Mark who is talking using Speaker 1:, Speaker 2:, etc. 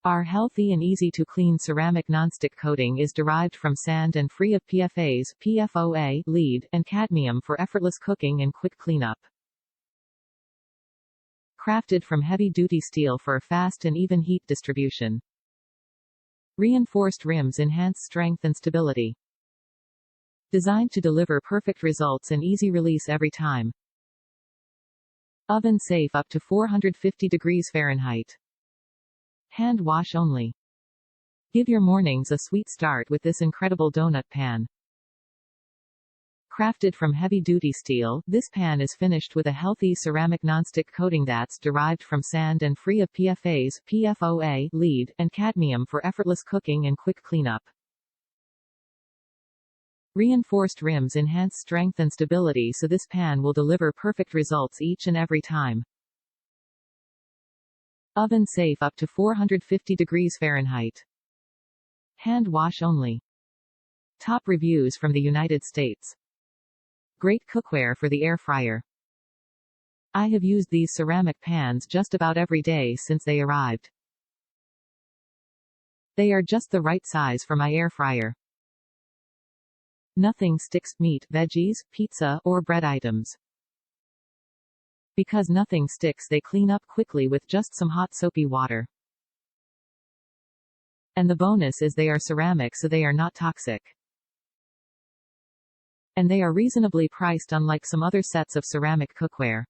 Speaker 1: Our healthy and easy-to-clean ceramic nonstick coating is derived from sand and free of PFAS, PFOA, lead, and cadmium for effortless cooking and quick cleanup. Crafted from heavy-duty steel for a fast and even heat distribution. Reinforced rims enhance strength and stability. Designed to deliver perfect results and easy release every time. Oven safe up to 450 degrees Fahrenheit. Hand wash only. Give your mornings a sweet start with this incredible donut pan. Crafted from heavy-duty steel, this pan is finished with a healthy ceramic nonstick coating that's derived from sand and free of PFAS, PFOA, lead, and cadmium for effortless cooking and quick cleanup. Reinforced rims enhance strength and stability, so this pan will deliver perfect results each and every time. Oven safe up to 450 degrees Fahrenheit. Hand wash only. Top reviews from the United States. Great cookware for the air fryer. I have used these ceramic pans just about every day since they arrived. They are just the right size for my air fryer. Nothing sticks: meat, veggies, pizza, or bread items. Because nothing sticks, they clean up quickly with just some hot soapy water. And the bonus is they are ceramic, so they are not toxic. And they are reasonably priced, unlike some other sets of ceramic cookware.